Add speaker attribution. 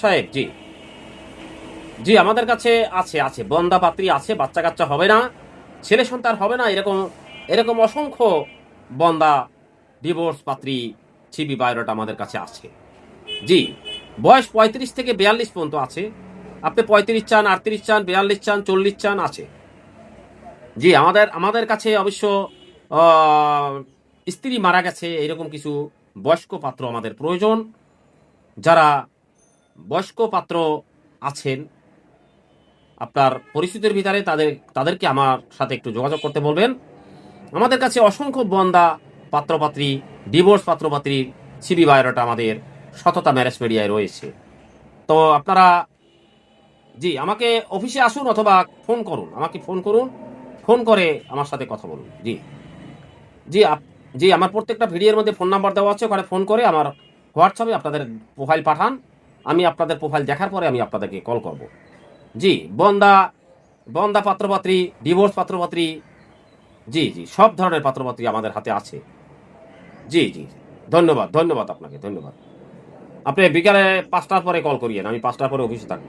Speaker 1: সাহেব, জি জি, আমাদের কাছে আছে আছে বন্দা পাত্রী আছে, বাচ্চা কাচ্চা হবে না, ছেলে সন্তান হবে না, এরকম এরকম অসংখ্য বন্দা ডিভোর্স পাত্রী ছিবি বায়োডাটা আমাদের কাছে আছে। জি, বয়স ৩৫ থেকে ৪২ পর্যন্ত আছে। আপনি ৩৫ চান, ৩৮ চান, ৪২ চান, ৪০ চান, আছে। জি, আমাদের আমাদের কাছে অবশ্য আ স্ত্রী মারা গেছে এরকম কিছু বয়স্ক পাত্র আমাদের প্রয়োজন। যারা বয়স্ক পাত্র আছেন আপনার পরিচিতির ভিতরে, তাদেরকে আমার সাথে একটু যোগাযোগ করতে বলবেন। আমাদের কাছে অসংখ্য বন্দা পাত্রপাত্রী, ডিভোর্স পাত্রপাত্রীর সিবি বায়োডাটা আমাদের সততা ম্যারেজ মিডিয়ায় রয়েছে। তো আপনারা জি, আমাকে অফিসে আসুন অথবা ফোন করুন। আমাকে ফোন করুন। ফোন করে আমার সাথে কথা বলুন। জি, জি, জি, আমার প্রত্যেকটা ভিডিওর মধ্যে ফোন নাম্বার দেওয়া আছে। ওখানে ফোন করে আমার হোয়াটসঅ্যাপে আপনাদের প্রোফাইল পাঠান। আমি আপনাদের প্রোফাইল দেখার পরে আমি আপনাদেরকে কল করব। জি, বন্দা বন্দা পাত্রপাত্রী, ডিভোর্স পাত্রপাত্রী, জি, জি, সব ধরনের পাত্রপাত্রী আমাদের হাতে আছে। জি, জি। ধন্যবাদ, ধন্যবাদ আপনাকে, ধন্যবাদ। আপনি বিকালে ৫ টার পরে কল করিয়েন। আমি ৫ টার পরে অফিসে থাকব।